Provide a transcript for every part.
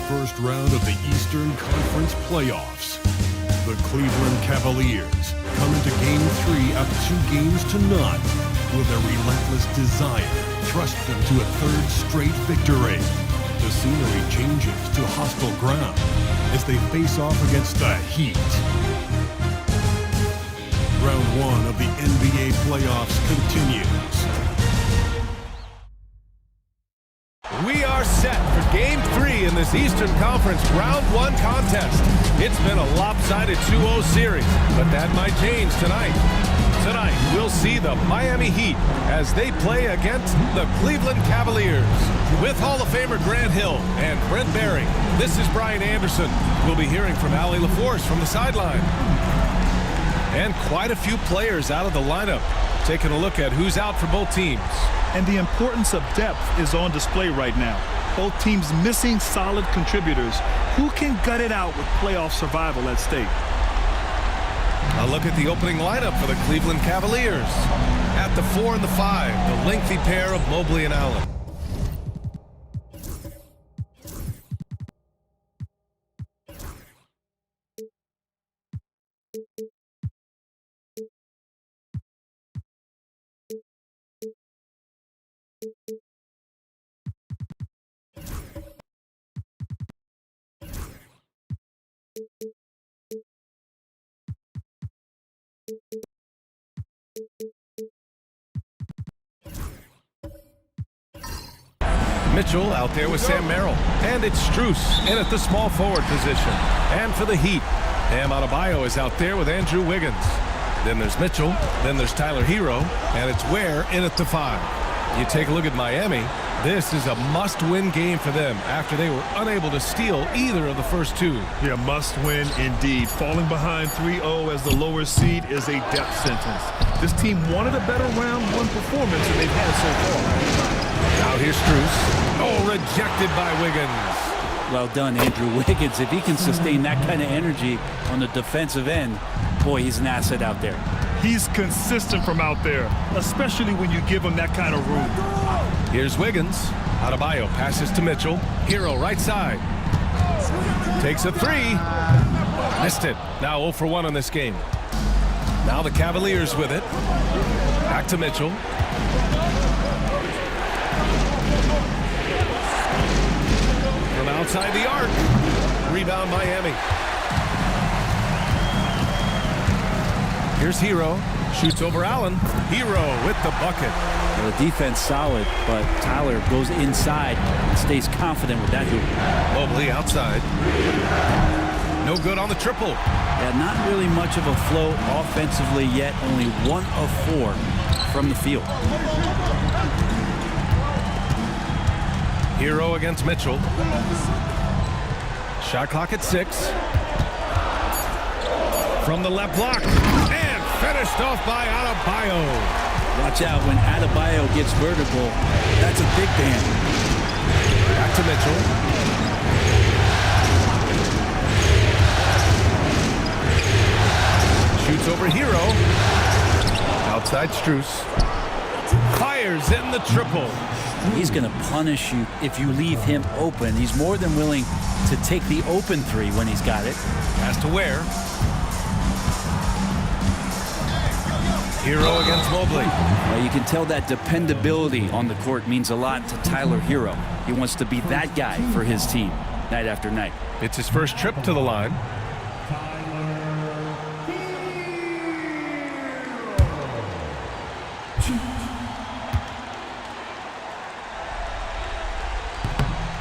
first round of the Eastern Conference playoffs. The Cleveland Cavaliers come into Game 3 up 2 games to none, with a relentless desire thrust them to a third straight victory. The scenery changes to hostile ground as they face off against the Heat. Round 1 of the NBA playoffs continues. We are set for Game 3 in this Eastern Conference Round 1 contest. It's been a lopsided 2-0 series, but that might change tonight. Tonight, we'll see the Miami Heat as they play against the Cleveland Cavaliers. With Hall of Famer Grant Hill and Brent Barry, this is Brian Anderson. We'll be hearing from Allie LaForce from the sideline. And quite a few players out of the lineup. Taking a look at who's out for both teams. And the importance of depth is on display right now. Both teams missing solid contributors. Who can gut it out with playoff survival at stake? A look at the opening lineup for the Cleveland Cavaliers. At the 4 and the 5, the lengthy pair of Mobley and Allen. Mitchell out there with Sam Merrill. And it's Strus in at the small forward position. And for the Heat, Bam Adebayo is out there with Andrew Wiggins. Then there's Mitchell. Then there's Tyler Hero. And it's Ware in at the 5. You take a look at Miami. This is a must-win game for them after they were unable to steal either of the first 2. Yeah, must-win indeed. Falling behind 3-0 as the lower seed is a death sentence. This team wanted a better round 1 performance than they've had so far. Out here's Strus. Oh, rejected by Wiggins. Well done, Andrew Wiggins. If he can sustain that kind of energy on the defensive end, boy, he's an asset out there. He's consistent from out there, especially when you give him that kind of room. Here's Wiggins. Adebayo passes to Mitchell. Hero right side. Takes a 3. Missed it. Now 0 for 1 on this game. Now the Cavaliers with it. Back to Mitchell. From outside the arc. Rebound Miami. Here's Hero. Shoots over Allen. Hero with the bucket. Well, the defense solid, but Tyler goes inside and stays confident with that hoop. Mobley outside. No good on the triple. Yeah, not really much of a flow offensively yet. Only 1 of 4 from the field. Hero against Mitchell. Shot clock at 6. From the left block. And finished off by Adebayo. Watch out when Adebayo gets vertical. That's a big band. Back to Mitchell. Shoots over Hero. Outside Strus. Fires in the triple. He's going to punish you if you leave him open. He's more than willing to take the open 3 when he's got it. Pass to Ware. Hero against Mobley. Well, you can tell that dependability on the court means a lot to Tyler Hero. He wants to be that guy for his team night after night. It's his first trip to the line.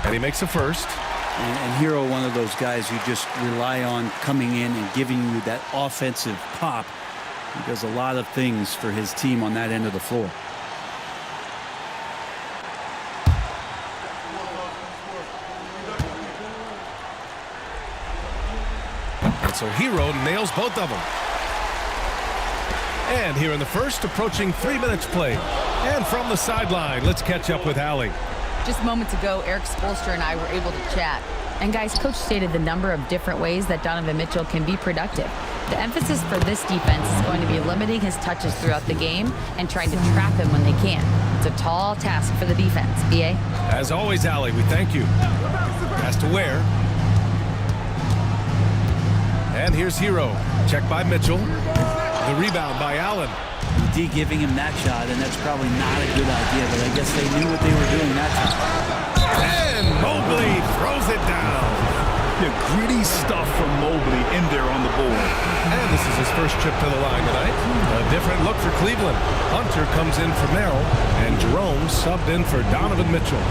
And he makes a first. And Hero, one of those guys you just rely on coming in and giving you that offensive pop. He does a lot of things for his team on that end of the floor. And so Hero nails both of them. And here in the first, approaching 3 minutes played. And from the sideline, let's catch up with Allie. Just moments ago, Eric Spoelstra and I were able to chat. And guys, Coach stated the number of different ways that Donovan Mitchell can be productive. The emphasis for this defense is going to be limiting his touches throughout the game and trying to trap him when they can. It's a tall task for the defense. BA? As always, Allie, we thank you. Pass to Ware. And here's Hero. Check by Mitchell. The rebound by Allen. D giving him that shot, and that's probably not a good idea, but I guess they knew what they were doing that time. And Mobley throws it down. Yeah, gritty stuff from Mobley in there on the board. And this is his first trip to the line tonight. A different look for Cleveland. Hunter comes in for Merrill, and Jerome subbed in for Donovan Mitchell.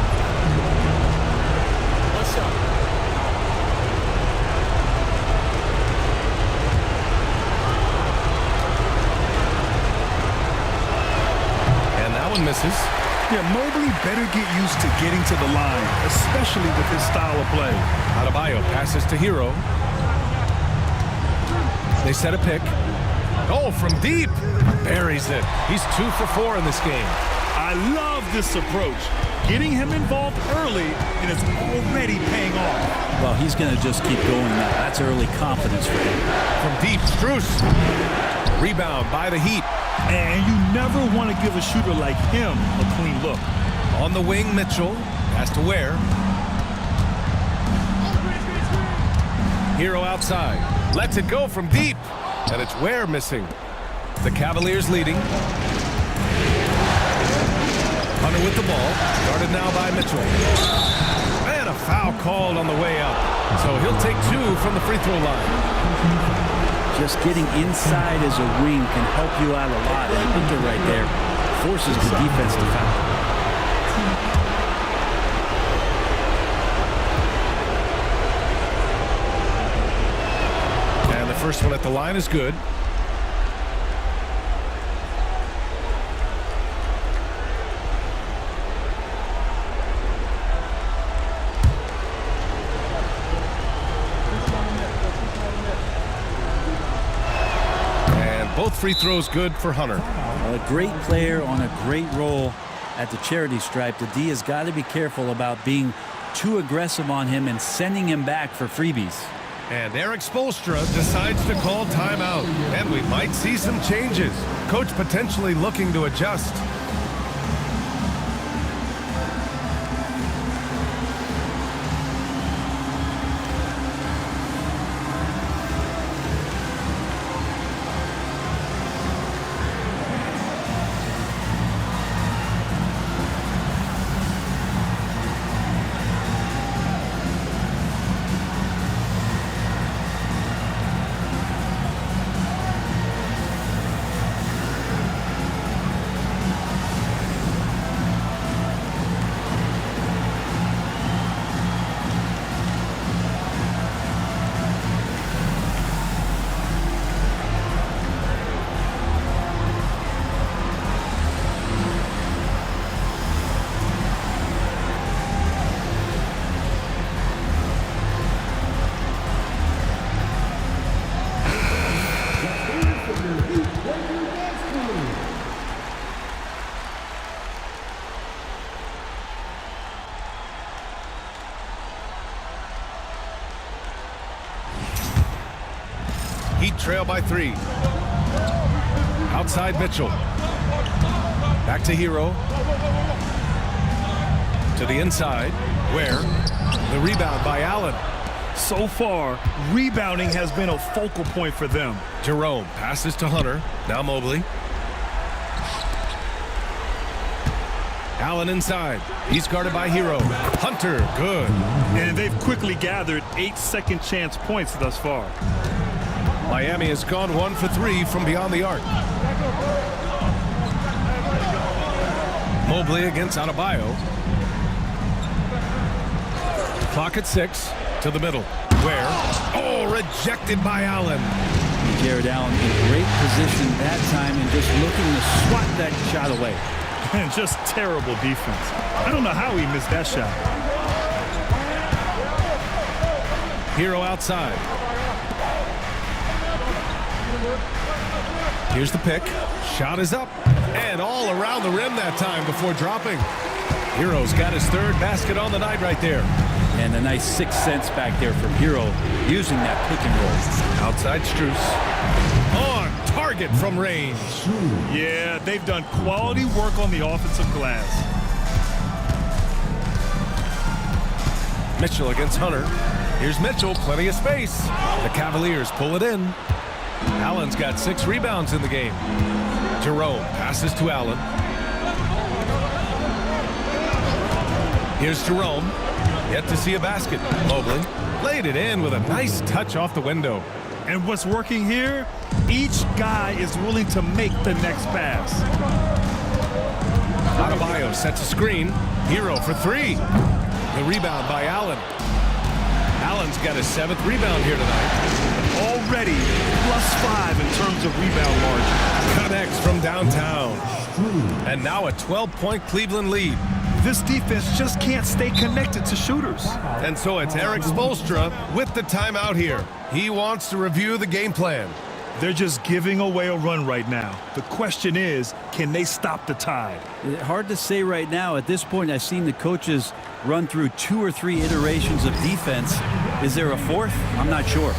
What's up? And that one misses. Yeah, Mobley better get used to getting to the line, especially with his style of play. Adebayo passes to Hero. They set a pick. Oh, from deep. Buries it. He's 2 for 4 in this game. I love this approach. Getting him involved early, and it's already paying off. Well, he's going to just keep going now. That's early confidence for him. From deep, Strus. Rebound by the Heat. And you never want to give a shooter like him a clean look. On the wing, Mitchell. Pass to Ware. Hero outside. Lets it go from deep. And it's Ware missing. The Cavaliers leading. Hunter with the ball. Guarded now by Mitchell. And a foul called on the way up. So he'll take 2 from the free throw line. Just getting inside as a wing can help you out a lot. And Hunter right there forces the defense to foul. And the first one at the line is good. Both free throws good for Hunter. A great player on a great role at the charity stripe. The D has got to be careful about being too aggressive on him and sending him back for freebies. And Eric Spoelstra decides to call timeout. And we might see some changes. Coach potentially looking to adjust. Heat trail by 3. Outside Mitchell. Back to Hero. To the inside. Ware. The rebound by Allen. So far, rebounding has been a focal point for them. Jerome passes to Hunter. Now Mobley. Allen inside. He's guarded by Hero. Hunter, good. And they've quickly gathered 8 second chance points thus far. Miami has gone 1 for 3 from beyond the arc. Mobley against Adebayo. Clock at 6. To the middle. Ware. Oh, rejected by Allen. Jared Allen in great position that time and just looking to swat that shot away. And just terrible defense. I don't know how he missed that shot. Hero outside. Here's the pick. Shot is up. And all around the rim that time before dropping. Hero's got his 3rd basket on the night right there. And a nice 6 cents back there from Hero using that pick and roll. Outside Strus. On target from range. Yeah, they've done quality work on the offensive glass. Mitchell against Hunter. Here's Mitchell, plenty of space. The Cavaliers pull it in. Allen's got 6 rebounds in the game. Jerome passes to Allen. Here's Jerome. Yet to see a basket. Mobley laid it in with a nice touch off the window. And what's working here? Each guy is willing to make the next pass. Adebayo sets a screen. Hero for 3. The rebound by Allen. Allen's got his 7th rebound here tonight. Already +5 in terms of rebound margin. Connects from downtown. And now a 12-point Cleveland lead. This defense just can't stay connected to shooters. And so it's Erik Spoelstra with the timeout here. He wants to review the game plan. They're just giving away a run right now. The question is, can they stop the tide? Hard to say right now. At this point, I've seen the coaches run through 2 or 3 iterations of defense. Is there a 4th? I'm not sure.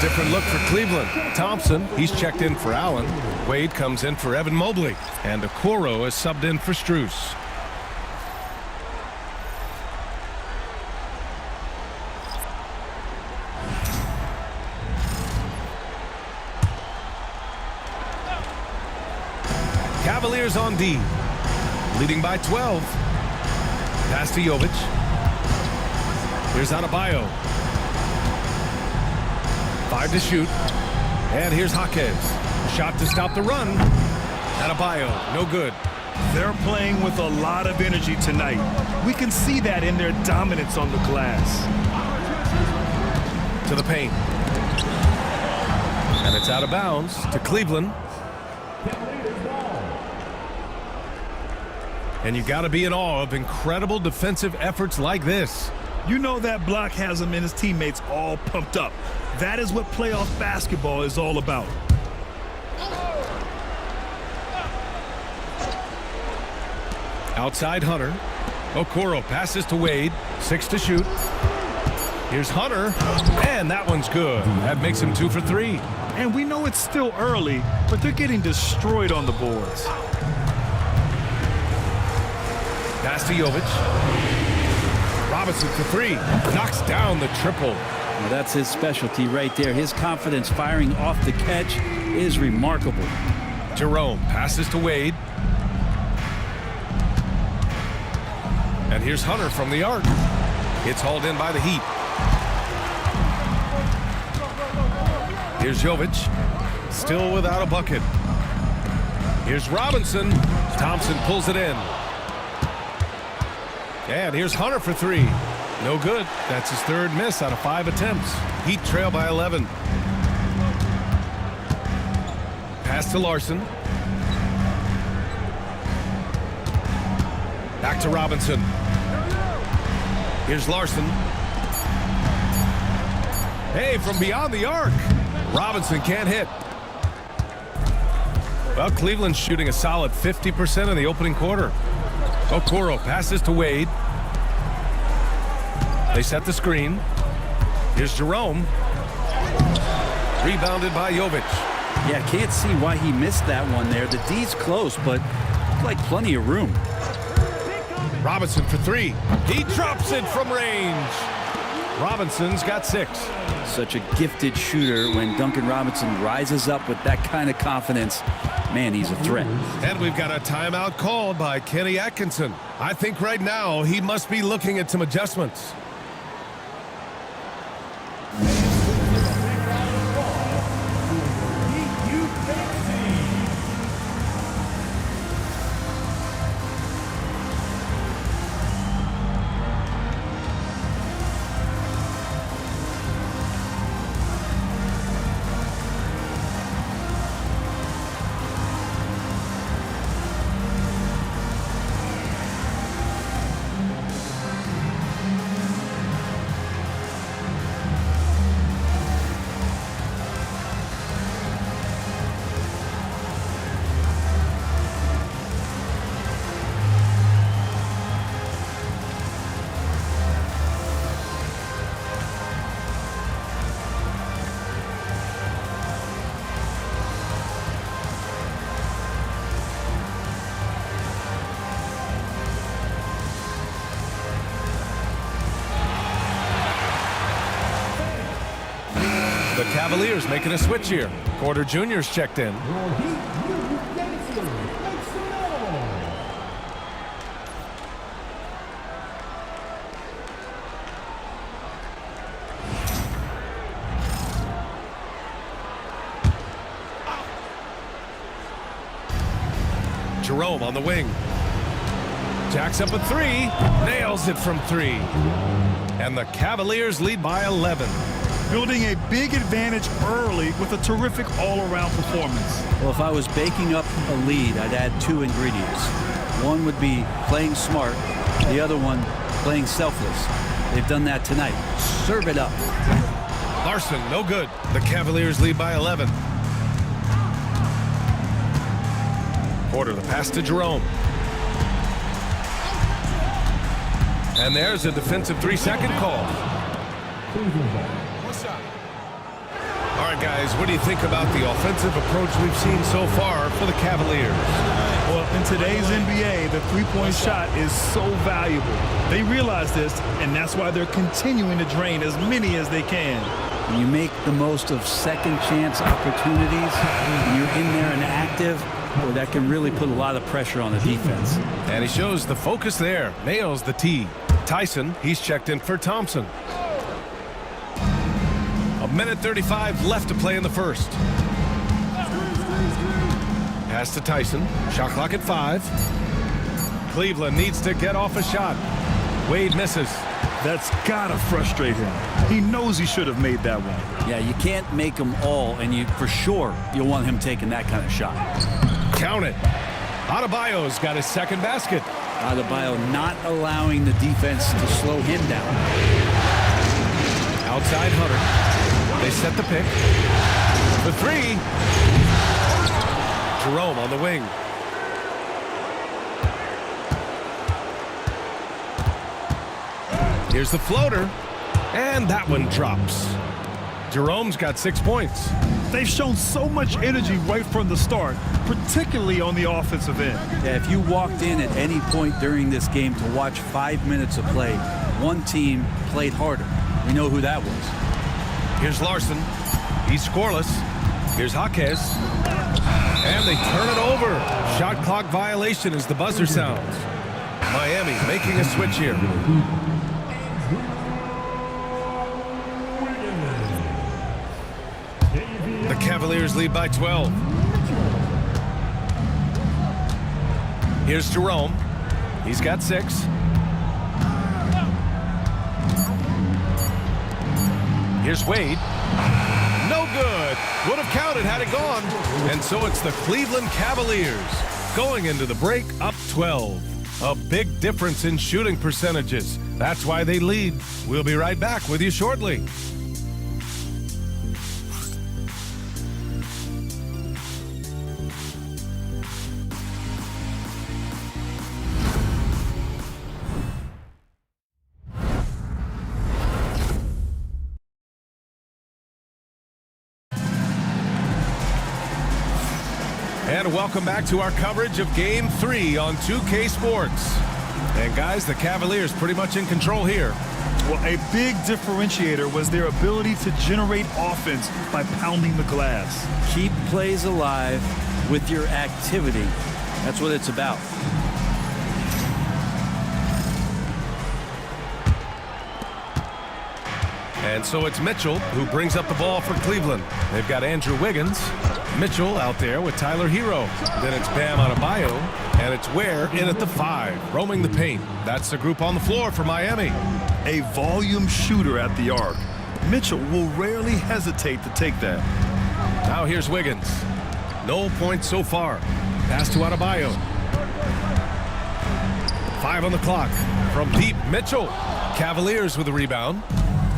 Different look for Cleveland. Thompson, he's checked in for Allen. Wade comes in for Evan Mobley. And Okoro is subbed in for Strus. Cavaliers on D. Leading by 12. Pass to Jovic. Here's Adebayo. 5 to shoot. And here's Jaquez. Shot to stop the run. Adebayo, no good. They're playing with a lot of energy tonight. We can see that in their dominance on the glass. To the paint. And it's out of bounds to Cleveland. And you got to be in awe of incredible defensive efforts like this. You know that block has him and his teammates all pumped up. That is what playoff basketball is all about. Outside Hunter. Okoro passes to Wade. 6 to shoot. Here's Hunter. And that one's good. That makes him 2 for 3. And we know it's still early, but they're getting destroyed on the boards. Pass to Jovic. Robinson for 3. Knocks down the triple. Well, that's his specialty right there. His confidence firing off the catch is remarkable. Jerome passes to Wade. And here's Hunter from the arc. It's hauled in by the Heat. Here's Jovic. Still without a bucket. Here's Robinson. Thompson pulls it in. And here's Hunter for 3. No good. That's his 3rd miss out of 5 attempts. Heat trail by 11. Pass to Larson. Back to Robinson. Here's Larson. Hey, from beyond the arc. Robinson can't hit. Well, Cleveland's shooting a solid 50% in the opening quarter. Okoro passes to Wade. They set the screen. Here's Jerome. Rebounded by Jovic. Yeah, can't see why he missed that one there. The D's close, but like plenty of room. Robinson for 3. He drops it from range. Robinson's got 6. Such a gifted shooter. When Duncan Robinson rises up with that kind of confidence, man, he's a threat. And we've got a timeout called by Kenny Atkinson. I think right now he must be looking at some adjustments. Cavaliers making a switch here. Porter Jr.'s checked in. Jerome on the wing. Jacks up a three. Nails it from three. And the Cavaliers lead by 11. Building a big advantage early with a terrific all-around performance. Well, if I was baking up a lead, I'd add two ingredients. One would be playing smart. The other one, playing selfless. They've done that tonight. Serve it up. Larson, no good. The Cavaliers lead by 11. Porter, the pass to Jerome. And there's a defensive 3-second call. All right, guys, what do you think about the offensive approach we've seen so far for the Cavaliers? Well, in today's NBA, the three-point shot is so valuable. They realize this, and that's why they're continuing to drain as many as they can. When you make the most of second chance opportunities, and you're in there and active, well, that can really put a lot of pressure on the defense. And he shows the focus there. Nails the tee. Tyson, he's checked in for Thompson. 1:35 left to play in the first. Pass to Tyson. Shot clock at 5. Cleveland needs to get off a shot. Wade misses. That's gotta frustrate him. He knows he should have made that one. Yeah, you can't make them all, and for sure you'll want him taking that kind of shot. Count it. Adebayo's got his second basket. Adebayo not allowing the defense to slow him down. Outside Hunter. They set the pick. The three. Jerome on the wing. Here's the floater. And that one drops. Jerome's got 6 points. They've shown so much energy right from the start, particularly on the offensive end. Yeah, if you walked in at any point during this game to watch 5 minutes of play, one team played harder. We know who that was. Here's Larson. He's scoreless. Here's Jaquez. And they turn it over. Shot clock violation as the buzzer sounds. Miami making a switch here. The Cavaliers lead by 12. Here's Jerome. He's got 6. Here's Wade. No good. Would have counted had it gone. And so it's the Cleveland Cavaliers going into the break up 12. A big difference in shooting percentages. That's why they lead. We'll be right back with you shortly. And welcome back to our coverage of Game 3 on 2K Sports. And guys, the Cavaliers pretty much in control here. Well, a big differentiator was their ability to generate offense by pounding the glass. Keep plays alive with your activity. That's what it's about. And so it's Mitchell who brings up the ball for Cleveland. They've got Andrew Wiggins. Mitchell out there with Tyler Hero. Then it's Bam Adebayo. And it's Ware in at the 5, roaming the paint. That's the group on the floor for Miami. A volume shooter at the arc. Mitchell will rarely hesitate to take that. Now here's Wiggins. No points so far. Pass to Adebayo. 5 on the clock. From deep, Mitchell. Cavaliers with the rebound.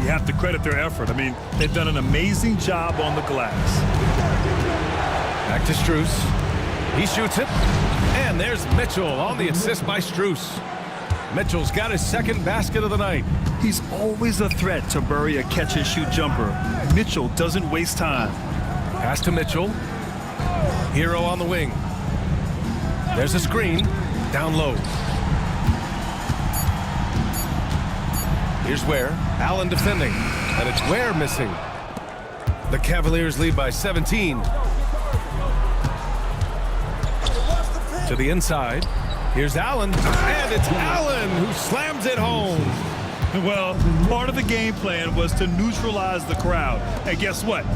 You have to credit their effort. I mean, they've done an amazing job on the glass. Back to Strus. He shoots it. And there's Mitchell on the assist by Strus. Mitchell's got his second basket of the night. He's always a threat to bury a catch-and-shoot jumper. Mitchell doesn't waste time. Pass to Mitchell. Hero on the wing. There's a screen. Down low. Here's Ware. Allen defending. And it's Ware missing. The Cavaliers lead by 17. To the inside. Here's Allen. And it's Allen who slams it home. Well, part of the game plan was to neutralize the crowd. And guess what?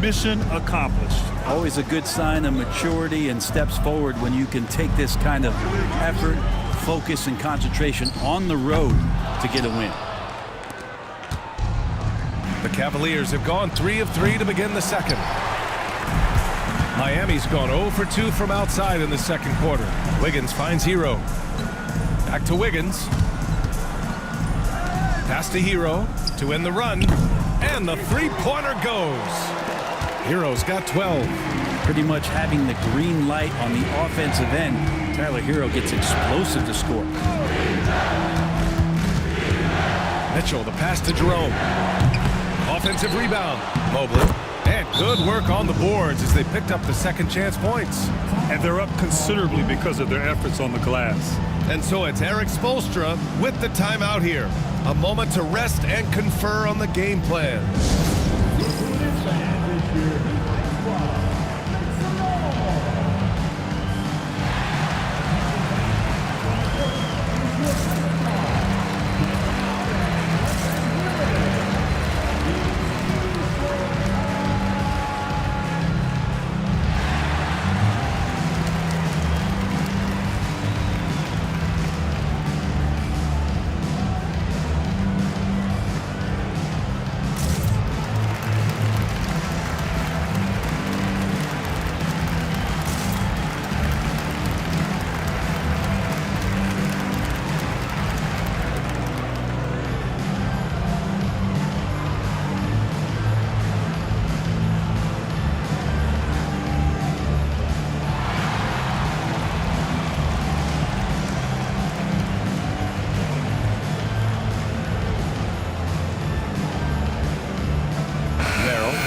Mission accomplished. Always a good sign of maturity and steps forward when you can take this kind of effort, focus, and concentration on the road to get a win. The Cavaliers have gone 3 of 3 to begin the second. Miami's gone 0 for 2 from outside in the second quarter. Wiggins finds Hero. Back to Wiggins. Pass to Hero to end the run. And the three-pointer goes. Hero's got 12. Pretty much having the green light on the offensive end. Tyler Hero gets explosive to score. Mitchell, the pass to Jerome. Offensive rebound. Mobley. And good work on the boards as they picked up the second chance points. And they're up considerably because of their efforts on the glass. And so it's Eric Spoelstra with the timeout here. A moment to rest and confer on the game plan.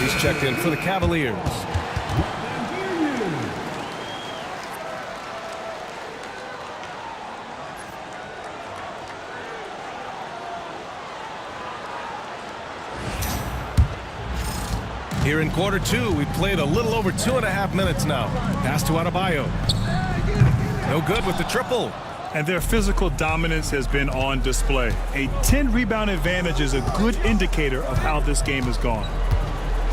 He's checked in for the Cavaliers. Here in quarter 2, we played a little over 2.5 minutes now. Pass to Adebayo. No good with the triple. And their physical dominance has been on display. A 10-rebound advantage is a good indicator of how this game has gone.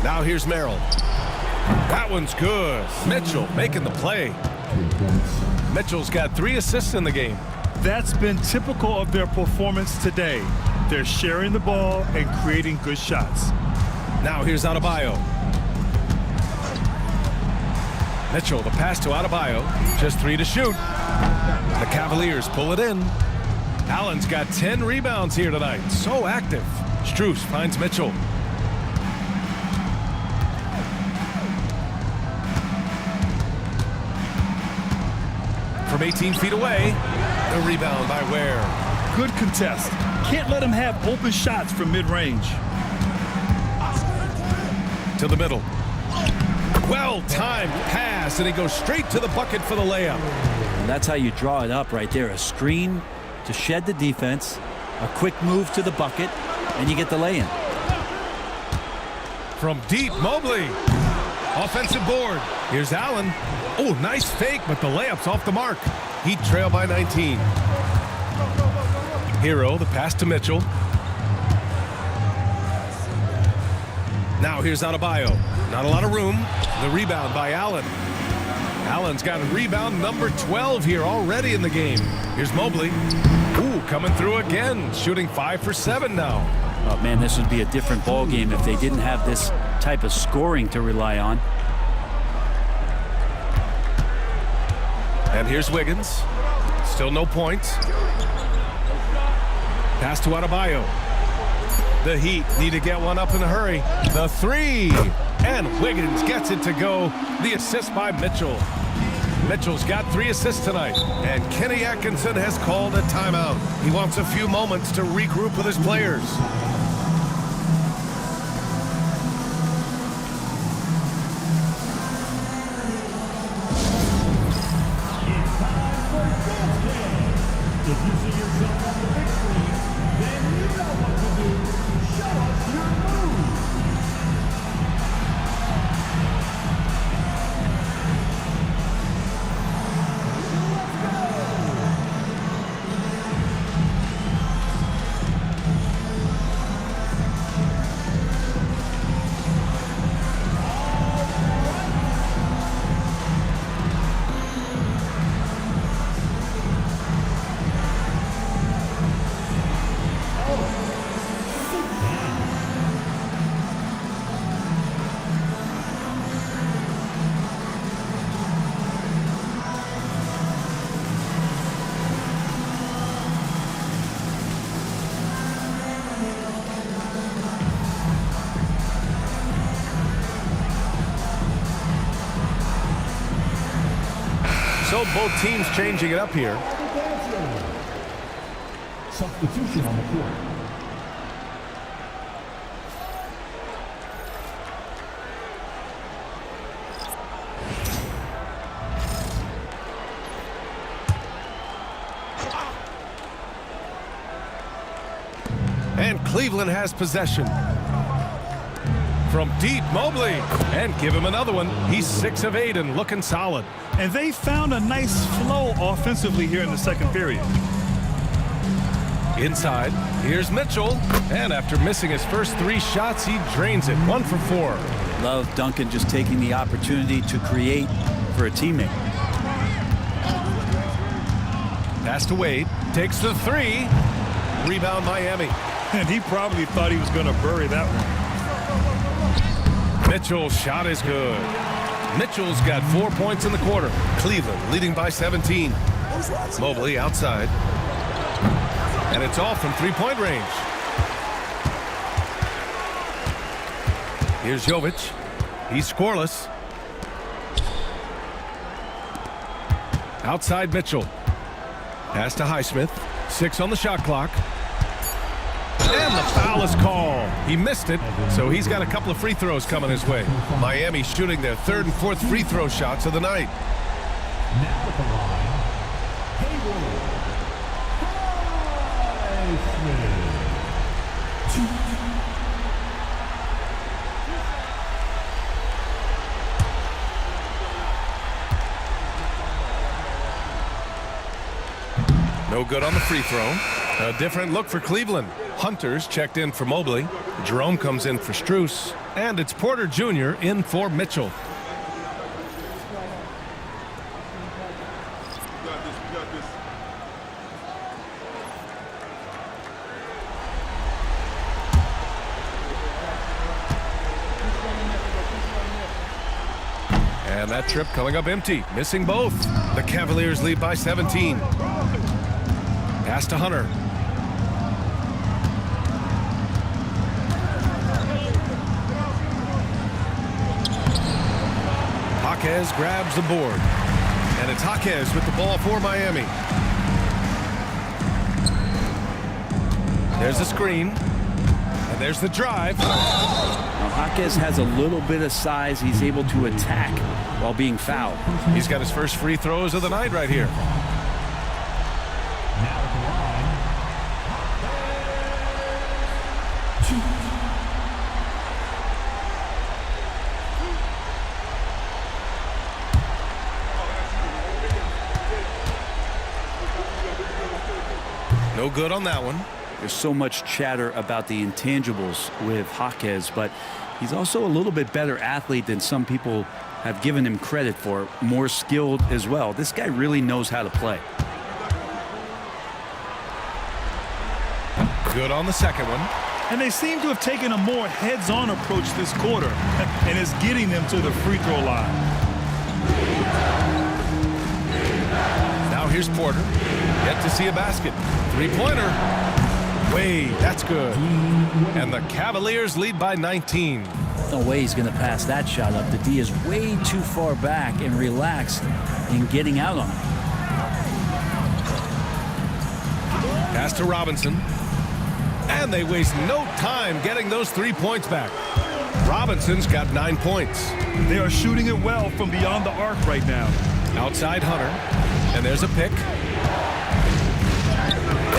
Now here's Merrill. That one's good. Mitchell making the play. Mitchell's got 3 assists in the game. That's been typical of their performance today. They're sharing the ball and creating good shots. Now here's Adebayo. Mitchell, the pass to Adebayo. Just 3 to shoot. The Cavaliers pull it in. Allen's got 10 rebounds here tonight. So active. Strus finds Mitchell. From 18 feet away, the rebound by Ware. Good contest. Can't let him have open shots from mid-range. To the middle. Well-timed pass, and he goes straight to the bucket for the layup. And that's how you draw it up right there. A screen to shed the defense, a quick move to the bucket, and you get the lay-in. From deep, Mobley. Offensive board. Here's Allen. Oh, nice fake, but the layup's off the mark. Heat trail by 19. Hero, the pass to Mitchell. Now here's Adebayo. Not a lot of room. The rebound by Allen. Allen's got rebound number 12 here already in the game. Here's Mobley. Ooh, coming through again. Shooting 5 for 7 now. Oh, man, this would be a different ball game if they didn't have this type of scoring to rely on. And here's Wiggins. Still no points. Pass to Adebayo. The Heat need to get one up in a hurry. The 3. And Wiggins gets it to go. The assist by Mitchell. Mitchell's got 3 assists tonight. And Kenny Atkinson has called a timeout. He wants a few moments to regroup with his players. So both teams changing it up here. Substitution on the court. And Cleveland has possession. From deep, Mobley. And give him another one. He's 6 of 8 and looking solid. And they found a nice flow offensively here in the second period. Inside, here's Mitchell. And after missing his first 3 shots, he drains it. 1 for 4. Love Duncan just taking the opportunity to create for a teammate. Pass to Wade. Takes the 3. Rebound Miami. And he probably thought he was going to bury that one. Mitchell's shot is good. Mitchell's got 4 points in the quarter. Cleveland leading by 17. Mobley outside. And it's off from 3-point range. Here's Jovic. He's scoreless. Outside Mitchell. Pass to Highsmith. 6 on the shot clock. And the foul is called. He missed it, so he's got a couple of free throws coming his way. Miami shooting their 3rd and 4th free throw shots of the night. Now at the line, No good on the free throw. A different look for Cleveland. Hunter's checked in for Mobley. Jerome comes in for Strus. And it's Porter Jr. in for Mitchell. And that trip coming up empty. Missing both. The Cavaliers lead by 17. Pass to Hunter. Jaquez grabs the board. And it's Jaquez with the ball for Miami. There's the screen. And there's the drive. Now, Jaquez has a little bit of size. He's able to attack while being fouled. He's got his first free throws of the night right here. No good on that one. There's so much chatter about the intangibles with Jaquez, but he's also a little bit better athlete than some people have given him credit for. More skilled as well. This guy really knows how to play. Good on the second one. And they seem to have taken a more heads-on approach this quarter, and it's getting them to the free throw line. Now here's Porter. Yet to see a basket. Three-pointer. Wade, that's good. And the Cavaliers lead by 19. No way he's going to pass that shot up. The D is way too far back and relaxed in getting out on it. Pass to Robinson. And they waste no time getting those 3 points back. Robinson's got 9 points. They are shooting it well from beyond the arc right now. Outside Hunter. And there's a pick.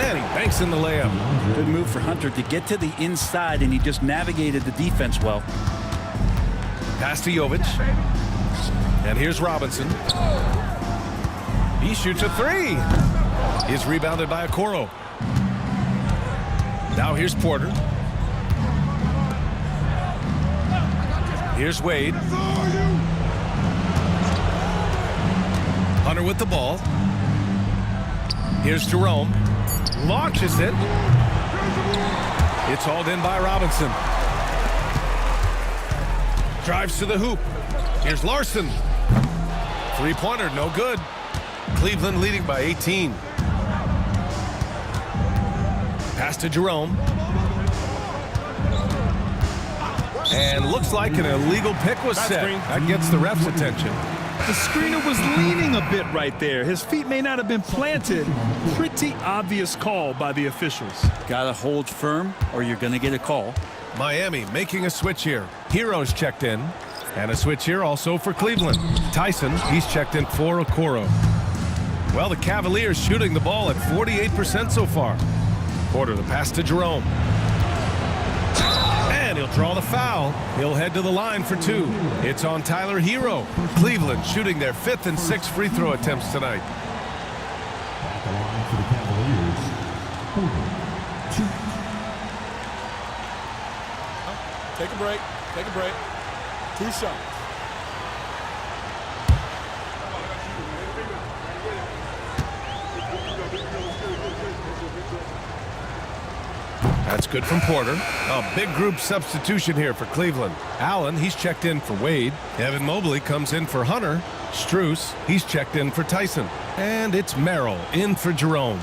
And he banks in the layup. Good move for Hunter to get to the inside, and he just navigated the defense well. Pass to Jovic. And here's Robinson. He shoots a 3. He's rebounded by Okoro. Now here's Porter. Here's Wade. Hunter with the ball. Here's Jerome. Launches it. It's hauled in by Robinson. Drives to the hoop. Here's Larson. Three-pointer, no good. Cleveland leading by 18. Pass to Jerome. And looks like an illegal pick was set. That gets the ref's attention. The screener was leaning a bit right there. His feet may not have been planted. Pretty obvious call by the officials. Gotta hold firm or you're gonna get a call. Miami making a switch here. Hero's checked in. And a switch here also for Cleveland. Tyson, he's checked in for Okoro. Well, the Cavaliers shooting the ball at 48% so far. Porter, the pass to Jerome. And he'll draw the foul. He'll head to the line for two. It's on Tyler Hero. Cleveland shooting their 5th and 6th free throw attempts tonight. At the line for the Cavaliers, Porter, 2. Take a break. Take a break. 2 shots. That's good from Porter. A big group substitution here for Cleveland. Allen, he's checked in for Wade. Evan Mobley comes in for Hunter. Strus, he's checked in for Tyson. And it's Merrill in for Jerome.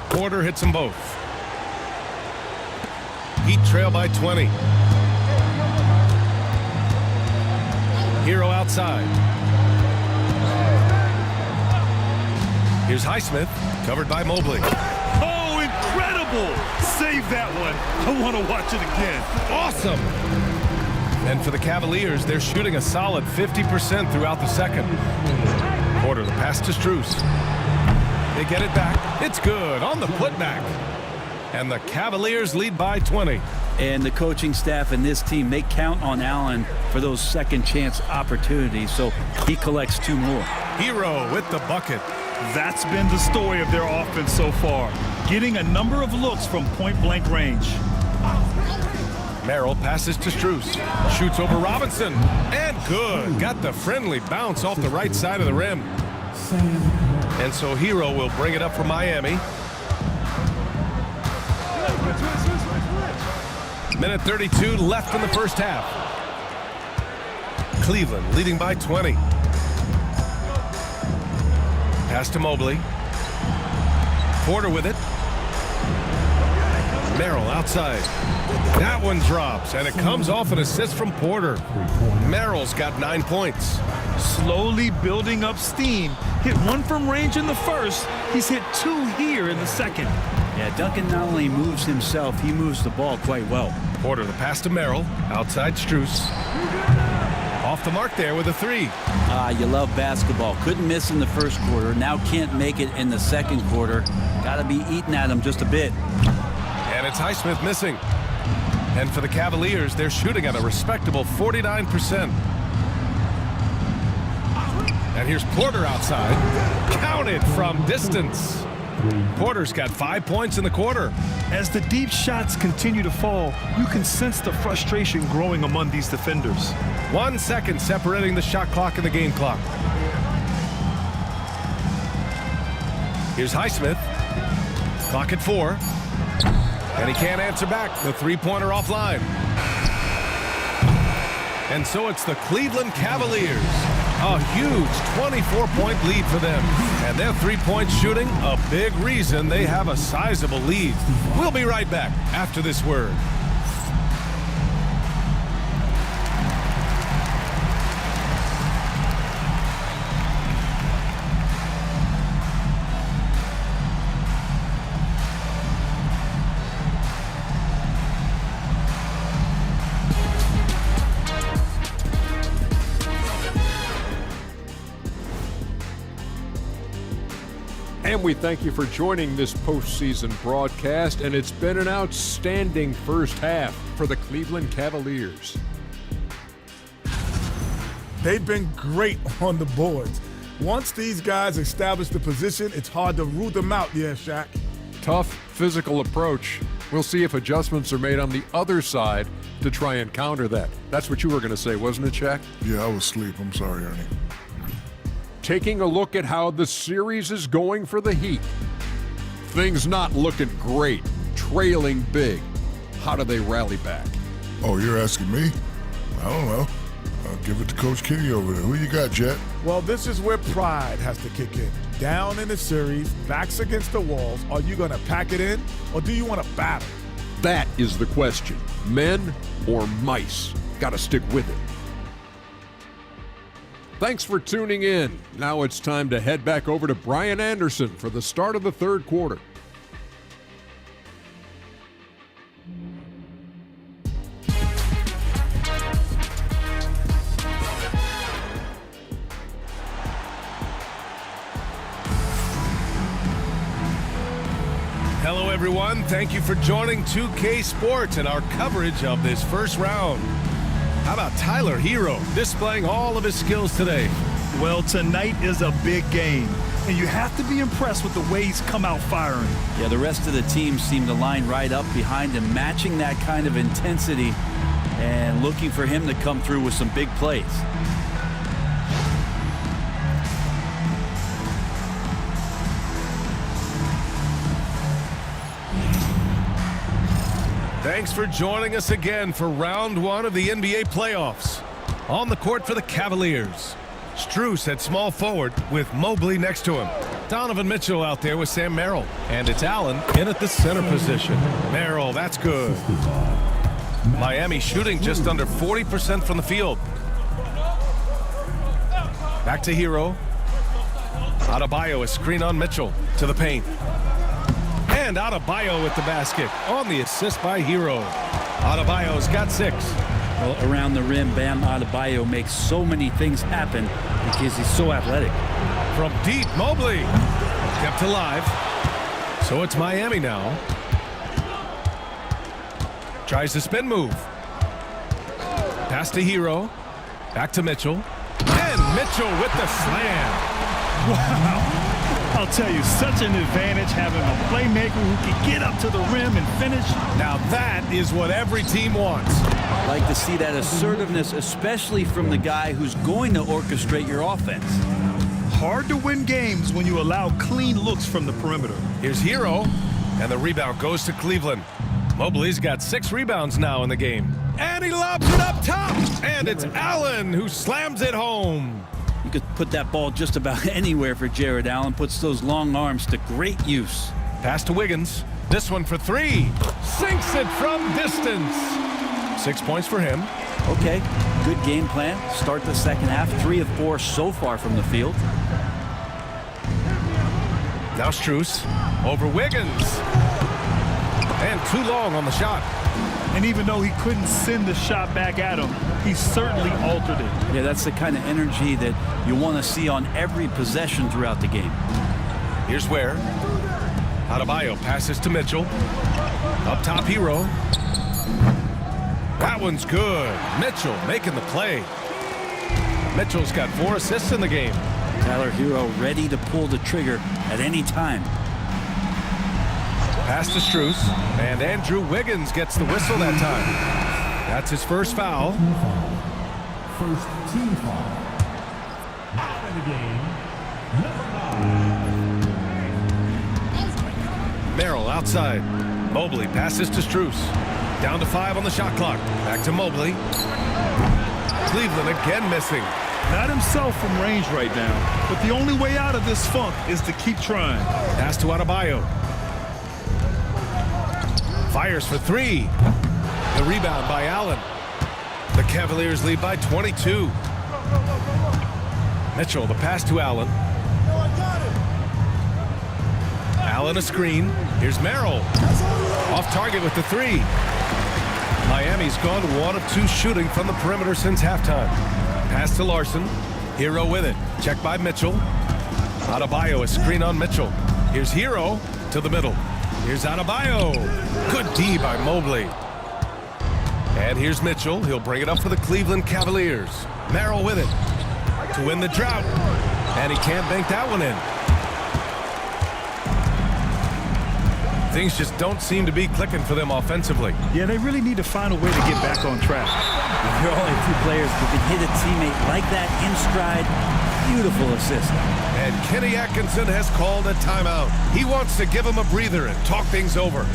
Porter hits them both. Heat trail by 20. Hero outside. Here's Highsmith, covered by Mobley. Oh, incredible! Save that one. I want to watch it again. Awesome! And for the Cavaliers, they're shooting a solid 50% throughout the second. Porter, the pass to Strus. They get it back. It's good on the putback. And the Cavaliers lead by 20. And the coaching staff and this team, they count on Allen for those second chance opportunities, so he collects 2 more. Hero with the bucket. That's been the story of their offense so far. Getting a number of looks from point-blank range. Merrill passes to Strus. Shoots over Robinson. And good. Got the friendly bounce off the right side of the rim. And so Hero will bring it up for Miami. Minute 32 left in the first half. Cleveland leading by 20. Pass to Mobley. Porter with it. Merrill outside. That one drops, and it comes off an assist from Porter. Merrill's got 9 points. Slowly building up steam. Hit 1 from range in the first. He's hit 2 here in the second. Yeah, Duncan not only moves himself, he moves the ball quite well. Porter, the pass to Merrill. Outside Strus. Off the mark there with a 3. You love basketball. Couldn't miss in the first quarter. Now can't make it in the second quarter. Got to be eating at him just a bit. And it's Highsmith missing. And for the Cavaliers, they're shooting at a respectable 49%. And here's Porter outside. Counted from distance. Porter's got 5 points in the quarter. As the deep shots continue to fall, you can sense the frustration growing among these defenders. 1 second separating the shot clock and the game clock. Here's Highsmith. Clock at 4. And he can't answer back. The three-pointer offline. And so it's the Cleveland Cavaliers. A huge 24-point lead for them. And their three-point shooting, a big reason they have a sizable lead. We'll be right back after this word. And we thank you for joining this postseason broadcast, and it's been an outstanding first half for the Cleveland Cavaliers. They've been great on the boards. Once these guys establish the position, it's hard to rule them out, yeah, Shaq. Tough physical approach. We'll see if adjustments are made on the other side to try and counter that. That's what you were going to say, wasn't it, Shaq? Yeah, I was asleep. I'm sorry, Ernie. Taking a look at how the series is going for the Heat. Things not looking great, trailing big. How do they rally back? Oh, you're asking me? I don't know. I'll give it to Coach Kitty over there. Who you got, Jet? Well, this is where pride has to kick in. down in the series, backs against the walls. Are you going to pack it in, or do you want to battle? That is the question. Men or mice? Got to stick with it. Thanks for tuning in. Now it's time to head back over to Brian Anderson for the start of the third quarter. Hello, everyone. Thank you for joining 2K Sports and our coverage of this first round. How about Tyler Hero displaying all of his skills today? Well, tonight is a big game, and you have to be impressed with the way he's come out firing. Yeah, the rest of the team seemed to line right up behind him, matching that kind of intensity and looking for him to come through with some big plays. Thanks for joining us again for round one of the NBA playoffs. On the court for the Cavaliers, Strus at small forward with Mobley next to him. Donovan Mitchell out there with Sam Merrill. And it's Allen in at the center position. Merrill, that's good. Miami shooting just under 40% from the field. Back to Hero. Adebayo, a screen on Mitchell to the paint. And Adebayo with the basket on the assist by Hero. Adebayo's got 6. Well, around the rim, Bam Adebayo makes so many things happen because he's so athletic. From deep, Mobley kept alive. So it's Miami now. Tries the spin move. Pass to Hero. Back to Mitchell. And Mitchell with the slam. Wow. I'll tell you, such an advantage having a playmaker who can get up to the rim and finish. Now that is what every team wants. I like to see that assertiveness, especially from the guy who's going to orchestrate your offense. Hard to win games when you allow clean looks from the perimeter. Here's Hero, and the rebound goes to Cleveland. Mobley's got 6 rebounds now in the game. And he lobs it up top, and it's Allen who slams it home. You could put that ball just about anywhere for Jared Allen. Puts those long arms to great use. Pass to Wiggins. This one for 3. Sinks it from distance. 6 points for him. Okay, good game plan. Start the second half. 3 of 4 so far from the field. Now Strus over Wiggins. And too long on the shot. And even though he couldn't send the shot back at him, he certainly altered it. Yeah, that's the kind of energy that you want to see on every possession throughout the game. Here's where Adebayo passes to Mitchell. Up top, Hero. That one's good. Mitchell making the play. Mitchell's got 4 assists in the game. Tyler Hero ready to pull the trigger at any time. Pass to Strus, and Andrew Wiggins gets the whistle that time. That's his first foul. First team foul. Out of the game, number 9. Merrill outside. Mobley passes to Strus. Down to 5 on the shot clock. Back to Mobley. Cleveland again missing. Not himself from range right now, but the only way out of this funk is to keep trying. Pass to Adebayo. Fires for 3. The rebound by Allen. The Cavaliers lead by 22. Mitchell, the pass to Allen. Allen a screen. Here's Merrill. Off target with the 3. Miami's gone 1 of 2 shooting from the perimeter since halftime. Pass to Larson. Hero with it. Checked by Mitchell. Adebayo a screen on Mitchell. Here's Hero to the middle. Here's Adebayo. Good D by Mobley. And here's Mitchell. He'll bring it up for the Cleveland Cavaliers. Merrill with it to win the drought. And he can't bank that one in. Things just don't seem to be clicking for them offensively. Yeah, they really need to find a way to get back on track. If you're only 2 players who can hit a teammate like that in stride, beautiful assist. And Kenny Atkinson has called a timeout. He wants to give him a breather and talk things over.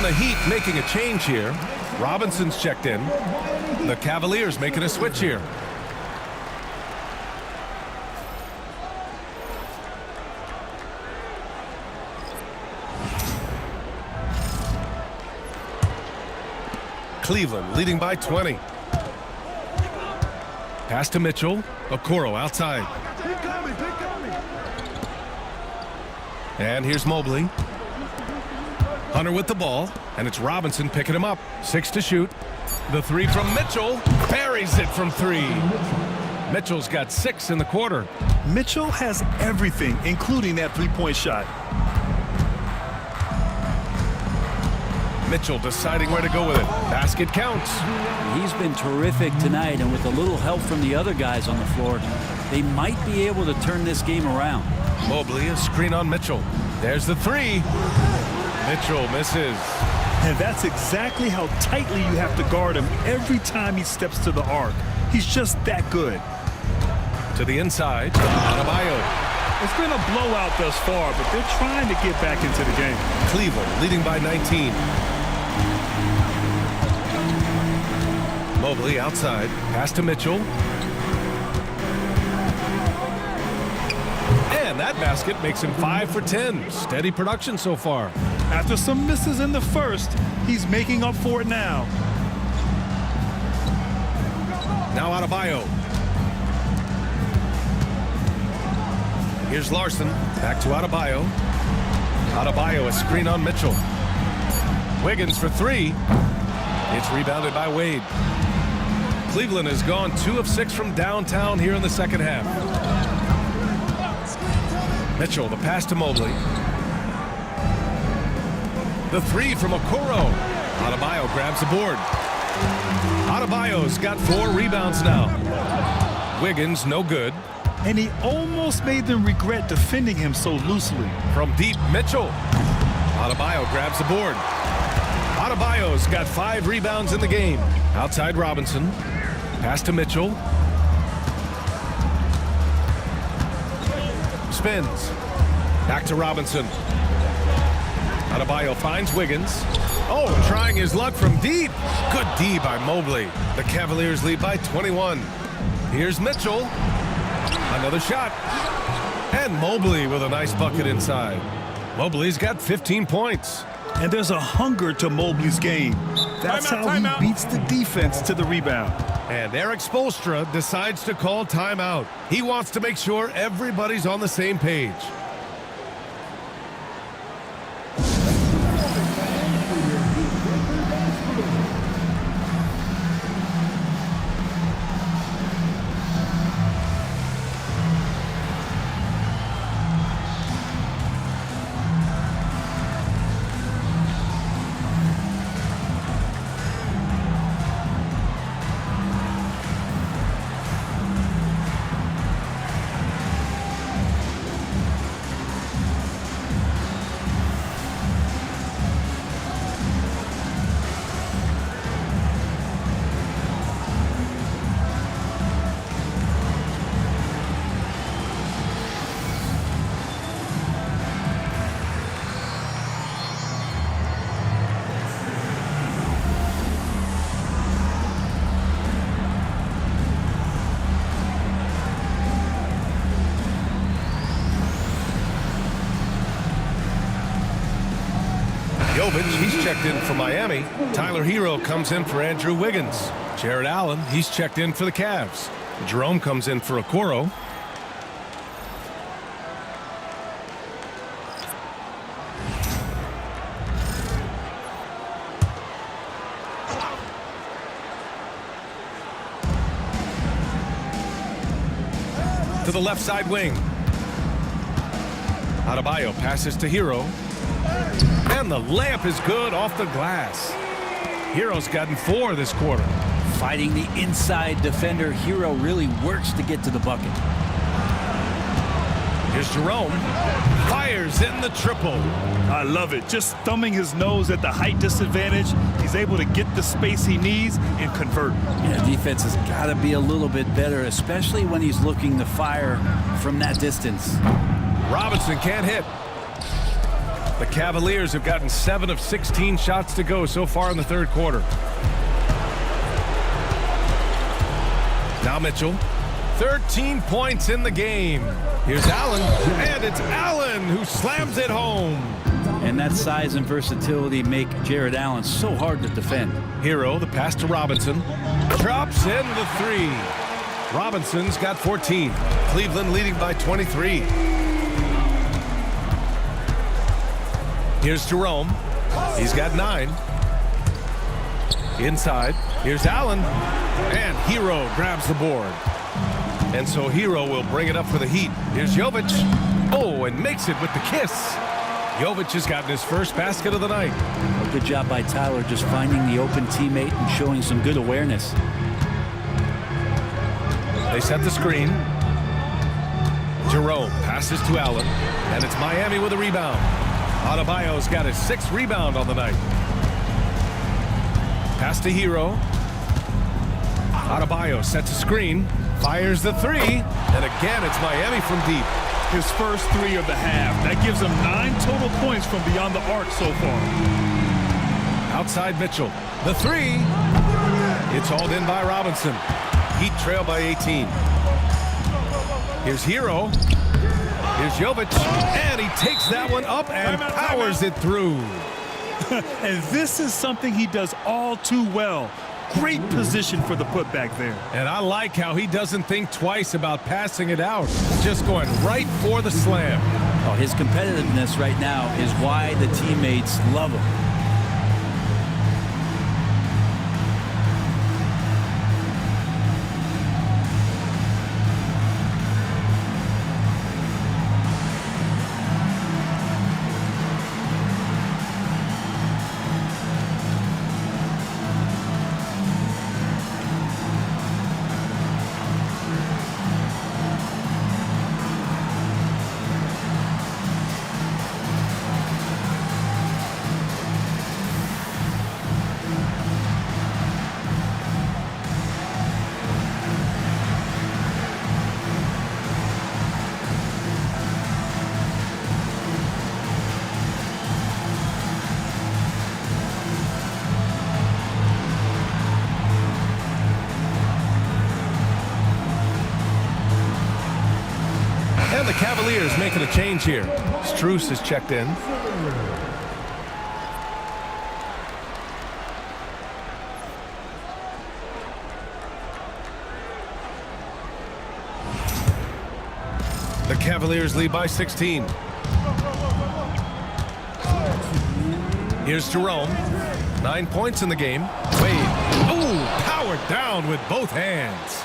the Heat making a change here. Robinson's checked in. The Cavaliers making a switch here. Cleveland leading by 20. Pass to Mitchell. Okoro outside. And here's Mobley. Hunter with the ball, and it's Robinson picking him up. 6 to shoot. The three from Mitchell. Buries it from 3. Mitchell's got 6 in the quarter. Mitchell has everything, including that three-point shot. Mitchell deciding where to go with it. Basket counts. He's been terrific tonight, and with a little help from the other guys on the floor, they might be able to turn this game around. Mobley, a screen on Mitchell. There's the 3. Mitchell misses. And that's exactly how tightly you have to guard him every time he steps to the arc. He's just that good. To the inside, Adebayo. It's been a blowout thus far, but they're trying to get back into the game. Cleveland leading by 19. Mobley outside. Pass to Mitchell. And that basket makes him 5 for 10. Steady production so far. After some misses in the first, he's making up for it now. Now Adebayo. Here's Larson. Back to Adebayo. Adebayo, a screen on Mitchell. Wiggins for 3. It's rebounded by Wade. Cleveland has gone 2 of 6 from downtown here in the second half. Mitchell, the pass to Mobley. The 3 from Okoro. Adebayo grabs the board. Adebayo's got 4 rebounds now. Wiggins, no good. And he almost made them regret defending him so loosely. From deep, Mitchell. Adebayo grabs the board. Adebayo's got 5 rebounds in the game. Outside Robinson. Pass to Mitchell. Spins. Back to Robinson. Adebayo finds Wiggins. Oh, trying his luck from deep. Good D by Mobley. The Cavaliers lead by 21. Here's Mitchell. Another shot. And Mobley with a nice bucket inside. Mobley's got 15 points. And there's a hunger to Mobley's game. That's how he beats the defense to the rebound. And Eric Spoelstra decides to call timeout. He wants to make sure everybody's on the same page. He's checked in for Miami. Tyler Hero comes in for Andrew Wiggins. Jared Allen, he's checked in for the Cavs. Jerome comes in for Okoro. To the left side wing. Adebayo passes to Hero. And the layup is good off the glass. Hero's gotten 4 this quarter. Fighting the inside defender, Hero really works to get to the bucket. Here's Jerome. Fires in the triple. I love it. Just thumbing his nose at the height disadvantage. He's able to get the space he needs and convert. Yeah, defense has got to be a little bit better, especially when he's looking to fire from that distance. Robinson can't hit. The Cavaliers have gotten 7 of 16 shots to go so far in the third quarter. Now Mitchell. 13 points in the game. Here's Allen, and it's Allen who slams it home. And that size and versatility make Jared Allen so hard to defend. Hero, the pass to Robinson. Drops in the 3. Robinson's got 14. Cleveland leading by 23. Here's Jerome. He's got 9. Inside. Here's Allen. And Hero grabs the board. And so Hero will bring it up for the Heat. Here's Jovic. Oh, and makes it with the kiss. Jovic has gotten his first basket of the night. Well, good job by Tyler just finding the open teammate and showing some good awareness. They set the screen. Jerome passes to Allen. And it's Miami with a rebound. Adebayo's got his 6th rebound on the night. Pass to Hero. Adebayo sets a screen. Fires the 3. And again, it's Miami from deep. His first 3 of the half. That gives him 9 total points from beyond the arc so far. Outside Mitchell. The 3. It's hauled in by Robinson. Heat trail by 18. Here's Hero. Here's Jovic. And he takes that one up and powers it through. And this is something he does all too well. Great position for the putback there. And I like how he doesn't think twice about passing it out. Just going right for the slam. Oh, his competitiveness right now is why the teammates love him. And the Cavaliers making a change here. Strus is checked in. The Cavaliers lead by 16. Here's Jerome. 9 points in the game. Wade. Ooh, powered down with both hands.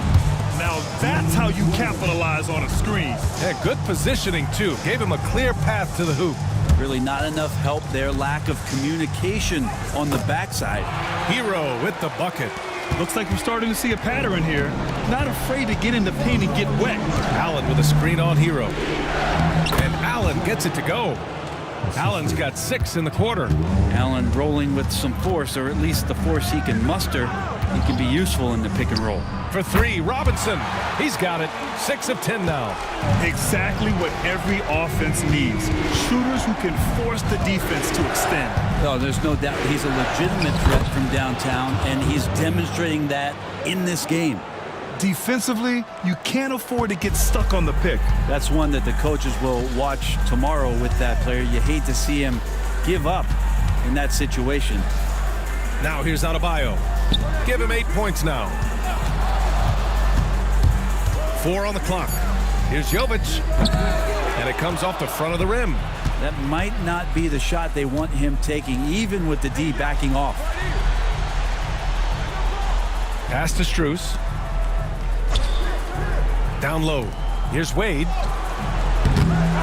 Now that's how you capitalize on a screen. Yeah, good positioning, too. Gave him a clear path to the hoop. Really not enough help there. Lack of communication on the backside. Hero with the bucket. Looks like we're starting to see a pattern here. Not afraid to get in the paint and get wet. Allen with a screen on Hero. And Allen gets it to go. Allen's got 6 in the quarter. Allen rolling with some force, or at least the force he can muster. He can be useful in the pick and roll. For 3, Robinson. He's got it. 6 of 10 now. Exactly what every offense needs. Shooters who can force the defense to extend. Oh, there's no doubt he's a legitimate threat from downtown, and he's demonstrating that in this game. Defensively, you can't afford to get stuck on the pick. That's one that the coaches will watch tomorrow with that player. You hate to see him give up in that situation. Now here's Adebayo. Give him 8 points now. 4 on the clock. Here's Jovic. And it comes off the front of the rim. That might not be the shot they want him taking, even with the D backing off. Pass to Strus. Down low. Here's Wade.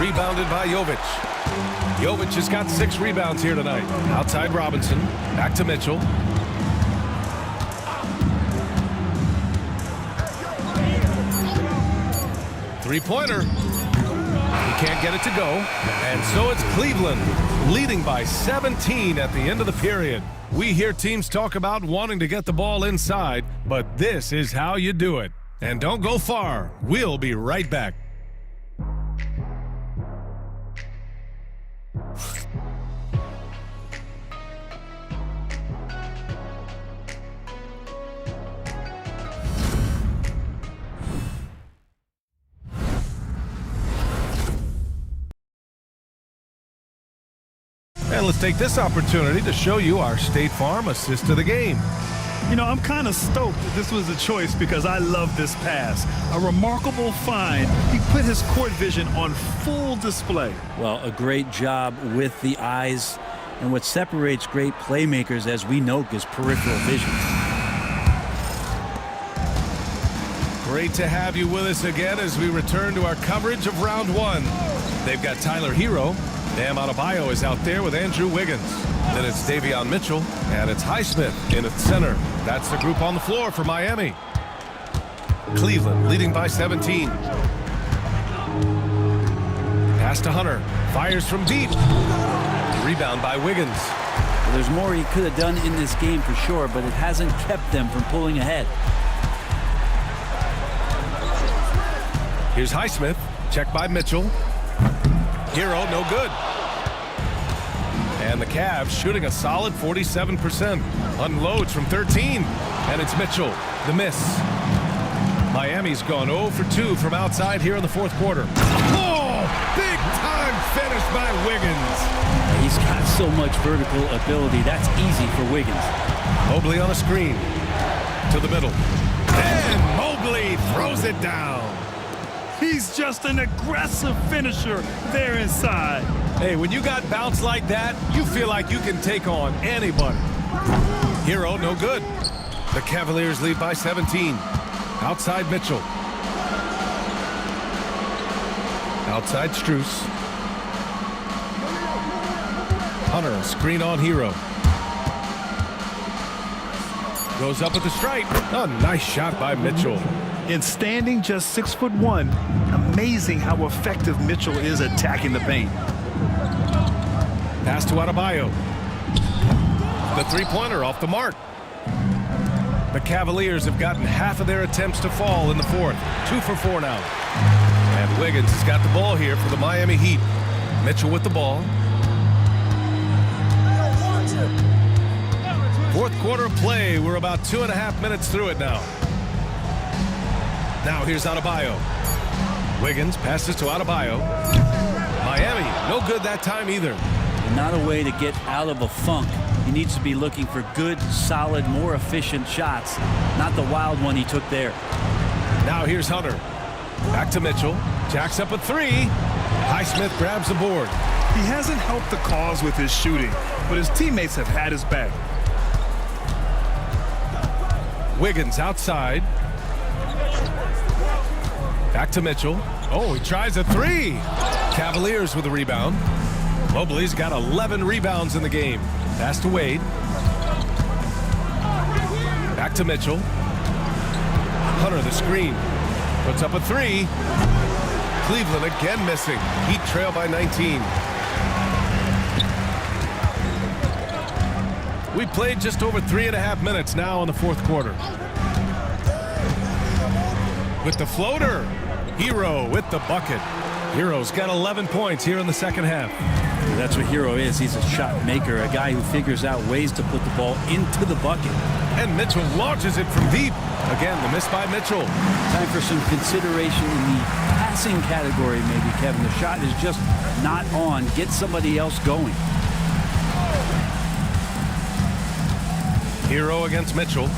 Rebounded by Jovic. Jovic has got 6 rebounds here tonight. Outside Robinson. Back to Mitchell. Three-pointer. He can't get it to go. And so it's Cleveland leading by 17 at the end of the period. We hear teams talk about wanting to get the ball inside, but this is how you do it. And don't go far. We'll be right back. And let's take this opportunity to show you our State Farm assist of the game. You know, I'm kind of stoked that this was a choice because I love this pass. A remarkable find. He put his court vision on full display. Well, a great job with the eyes. And what separates great playmakers, as we know, is peripheral vision. Great to have you with us again as we return to our coverage of round one. They've got Tyler Hero. Bam Adebayo is out there with Andrew Wiggins. Then it's Davion Mitchell, and it's Highsmith in at center. That's the group on the floor for Miami. Cleveland leading by 17. Pass to Hunter. Fires from deep. Rebound by Wiggins. Well, there's more he could have done in this game for sure, but it hasn't kept them from pulling ahead. Here's Highsmith. Checked by Mitchell. Hero, no good. And the Cavs shooting a solid 47%. Unloads from 13. And it's Mitchell. The miss. Miami's gone 0 for 2 from outside here in the fourth quarter. Oh! Big time finish by Wiggins. He's got so much vertical ability. That's easy for Wiggins. Mobley on a screen. To the middle. And Mobley throws it down. He's just an aggressive finisher there inside. Hey, when you got bounce like that, you feel like you can take on anybody. Hero, no good. The Cavaliers lead by 17. Outside Mitchell. Outside Strus. Hunter, a screen on Hero. Goes up at the stripe. A nice shot by Mitchell. In standing just 6'1", amazing how effective Mitchell is attacking the paint. Pass to Adebayo. The three-pointer off the mark. The Cavaliers have gotten half of their attempts to fall in the fourth. 2 for 4 now. And Wiggins has got the ball here for the Miami Heat. Mitchell with the ball. Fourth quarter of play. We're about 2.5 minutes through it now. Now here's Adebayo. Wiggins passes to Adebayo. Miami, no good that time either. Not a way to get out of a funk. He needs to be looking for good, solid, more efficient shots, not the wild one he took there. Now here's Hunter. Back to Mitchell. Jacks up a three. Highsmith grabs the board. He hasn't helped the cause with his shooting, but his teammates have had his back. Wiggins outside. Back to Mitchell. Oh, he tries a three. Cavaliers with a rebound. Mobley's got 11 rebounds in the game. Pass to Wade. Back to Mitchell. Hunter the screen. Puts up a three. Cleveland again missing. Heat trail by 19. We played just over 3.5 minutes now in the fourth quarter. With the floater. Hero with the bucket. Hero's got 11 points here in the second half. That's what Hero is. He's a shot maker, a guy who figures out ways to put the ball into the bucket. And Mitchell launches it from deep. Again, the miss by Mitchell. Time for some consideration in the passing category, maybe, Kevin. The shot is just not on. Get somebody else going. Hero against Mitchell.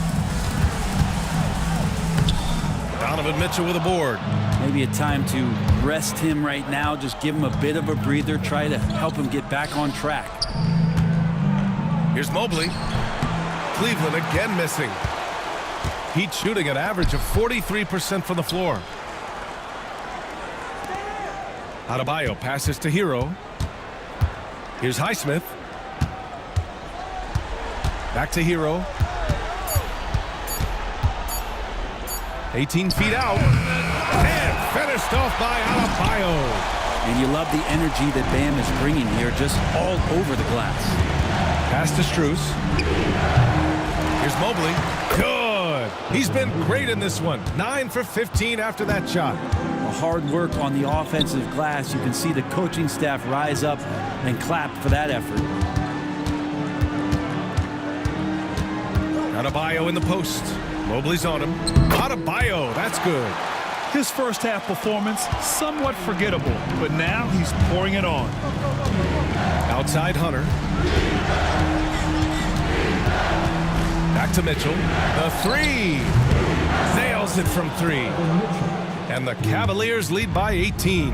Donovan Mitchell with a board. Maybe a time to rest him right now. Just give him a bit of a breather. Try to help him get back on track. Here's Mobley. Cleveland again missing. Heat shooting an average of 43% from the floor. Adebayo passes to Hero. Here's Highsmith. Back to Hero. 18 feet out. And finished off by Adebayo. And you love the energy that Bam is bringing here, just all over the glass. Pass to Strus. Here's Mobley. Good. He's been great in this one. 9 for 15 after that shot. Hard work on the offensive glass. You can see the coaching staff rise up and clap for that effort. Adebayo in the post. Mobley's on him. Adebayo, that's good. His first half performance, somewhat forgettable, but now he's pouring it on. Outside Hunter. Back to Mitchell. The three. Nails it from three. And the Cavaliers lead by 18.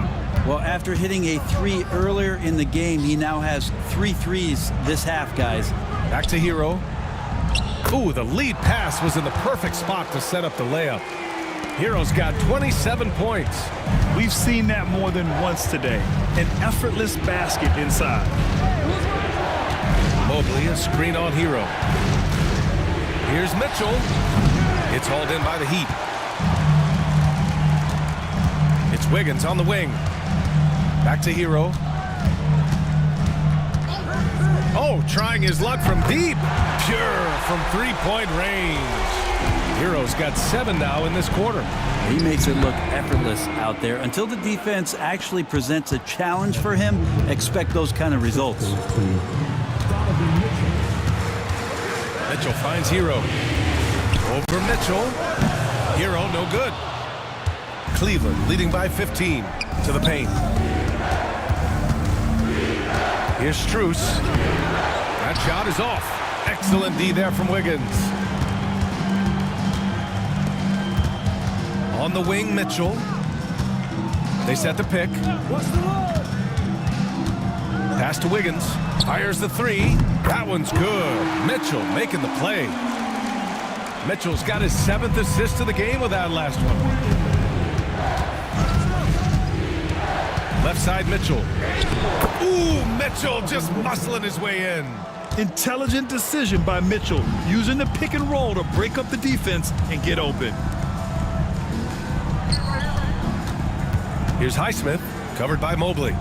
Well, after hitting a three earlier in the game, he now has 3 threes this half, guys. Back to Hero. Ooh, the lead pass was in the perfect spot to set up the layup. Hero's got 27 points. We've seen that more than once today. An effortless basket inside. Mobley, a screen on Hero. Here's Mitchell. It's hauled in by the Heat. It's Wiggins on the wing. Back to Hero. Oh, trying his luck from deep. Pure from three-point range. Hero's got 7 now in this quarter. He makes it look effortless out there. Until the defense actually presents a challenge for him, expect those kind of results. Mitchell finds Hero. Over Mitchell. Hero no good. Cleveland leading by 15 to the paint. Here's Strus. That shot is off. Excellent D there from Wiggins. On the wing, Mitchell. They set the pick. Pass to Wiggins. Fires the three. That one's good. Mitchell making the play. Mitchell's got his 7th assist of the game with that last one. Left side, Mitchell. Ooh, Mitchell just muscling his way in. Intelligent decision by Mitchell, using the pick and roll to break up the defense and get open. Here's Highsmith, covered by Mobley.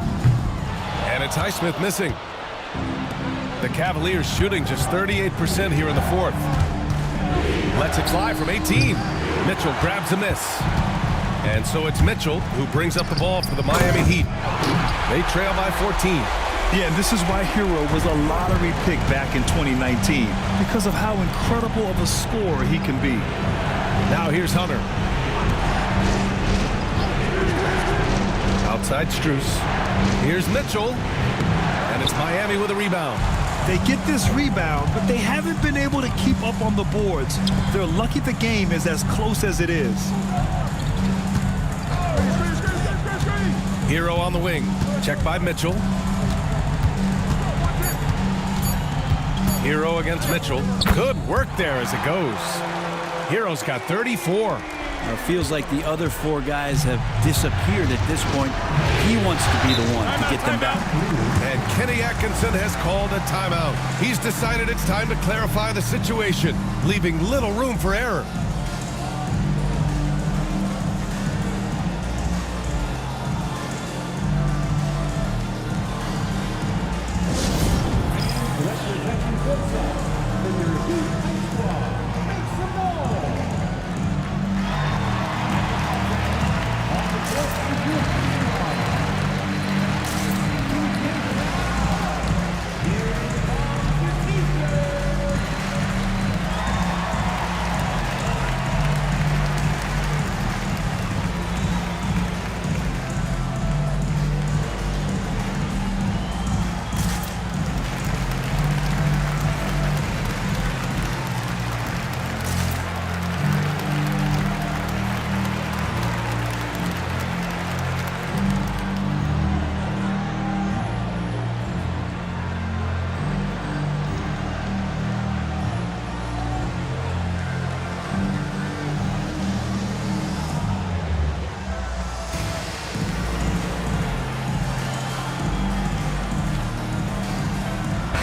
And it's Highsmith missing. The Cavaliers shooting just 38% here in the fourth. Lets it fly from 18. Mitchell grabs a miss. And so it's Mitchell who brings up the ball for the Miami Heat. They trail by 14. Yeah, and this is why Hero was a lottery pick back in 2019, because of how incredible of a scorer he can be. Now here's Hunter. Outside Strus. Here's Mitchell. And it's Miami with a rebound. They get this rebound, but they haven't been able to keep up on the boards. They're lucky the game is as close as it is. Hero on the wing. Check by Mitchell. Hero against Mitchell. Good work there as it goes. Hero's got 34. It feels like the other 4 guys have disappeared at this point. He wants to be the one to get them back. And Kenny Atkinson has called a timeout. He's decided it's time to clarify the situation, leaving little room for error.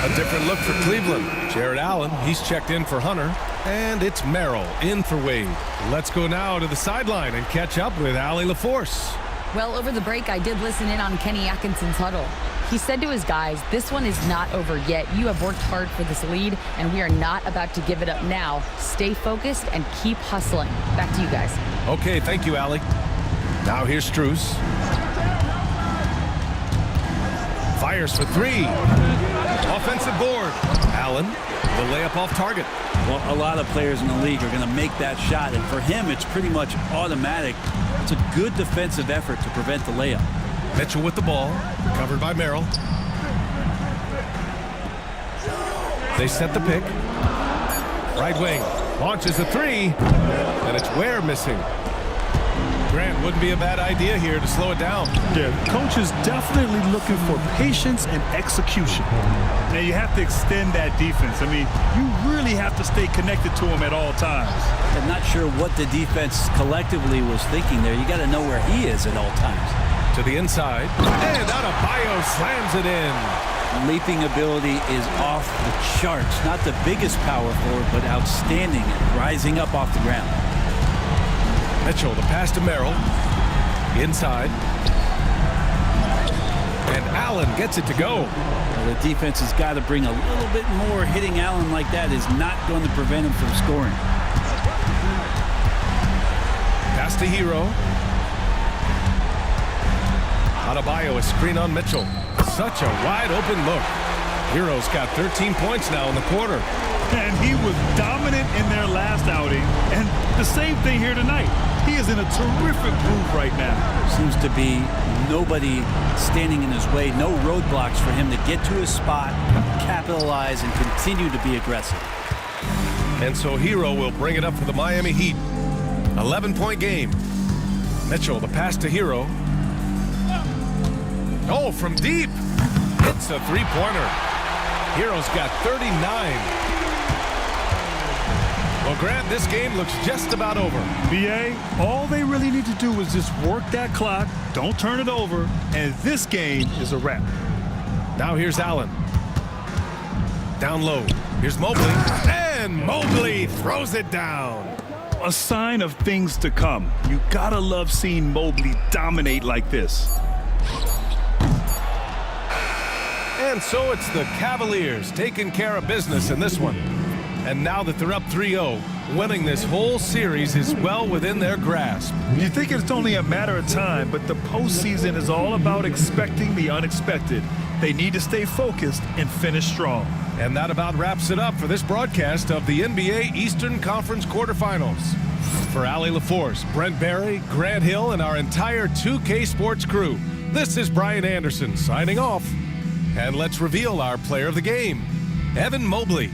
A different look for Cleveland. Jared Allen, he's checked in for Hunter. And it's Merrill in for Wade. Let's go now to the sideline and catch up with Allie LaForce. Well, over the break, I did listen in on Kenny Atkinson's huddle. He said to his guys, this one is not over yet. You have worked hard for this lead, and we are not about to give it up now. Stay focused and keep hustling. Back to you guys. Okay, thank you, Allie. Now here's Strus. Fires for three. Offensive board. Allen, the layup off target. Well, a lot of players in the league are going to make that shot, and for him, it's pretty much automatic. It's a good defensive effort to prevent the layup. Mitchell with the ball, covered by Merrill. They set the pick. Right wing launches a three, and it's Ware missing. Grant, wouldn't be a bad idea here to slow it down. Yeah, coach is definitely looking for patience and execution. Now you have to extend that defense. I mean, you really have to stay connected to him at all times. I'm not sure what the defense collectively was thinking there. You got to know where he is at all times. To the inside, and Adebayo slams it in. Leaping ability is off the charts. Not the biggest power forward, but outstanding at rising up off the ground. Mitchell, the pass to Merrill. Inside. And Allen gets it to go. Well, the defense has got to bring a little bit more. Hitting Allen like that is not going to prevent him from scoring. Pass to Hero. Adebayo, a screen on Mitchell. Such a wide open look. Hero's got 13 points now in the quarter. And he was dominant in their last outing. And the same thing here tonight. He is in a terrific groove right now. Seems to be nobody standing in his way. No roadblocks for him to get to his spot, capitalize, and continue to be aggressive. And so Hero will bring it up for the Miami Heat. 11-point game. Mitchell, the pass to Hero. Oh, from deep. It's a three-pointer. Hero's got 39. Well, Grant, this game looks just about over. BA, all they really need to do is just work that clock, don't turn it over, and this game is a wrap. Now here's Allen. Down low. Here's Mobley. And Mobley throws it down. A sign of things to come. You gotta love seeing Mobley dominate like this. And so it's the Cavaliers taking care of business in this one. And now that they're up 3-0, winning this whole series is well within their grasp. You think it's only a matter of time, but the postseason is all about expecting the unexpected. They need to stay focused and finish strong. And that about wraps it up for this broadcast of the NBA Eastern Conference quarterfinals. For Allie LaForce, Brent Barry, Grant Hill, and our entire 2K Sports crew, this is Brian Anderson signing off. And let's reveal our player of the game, Evan Mobley.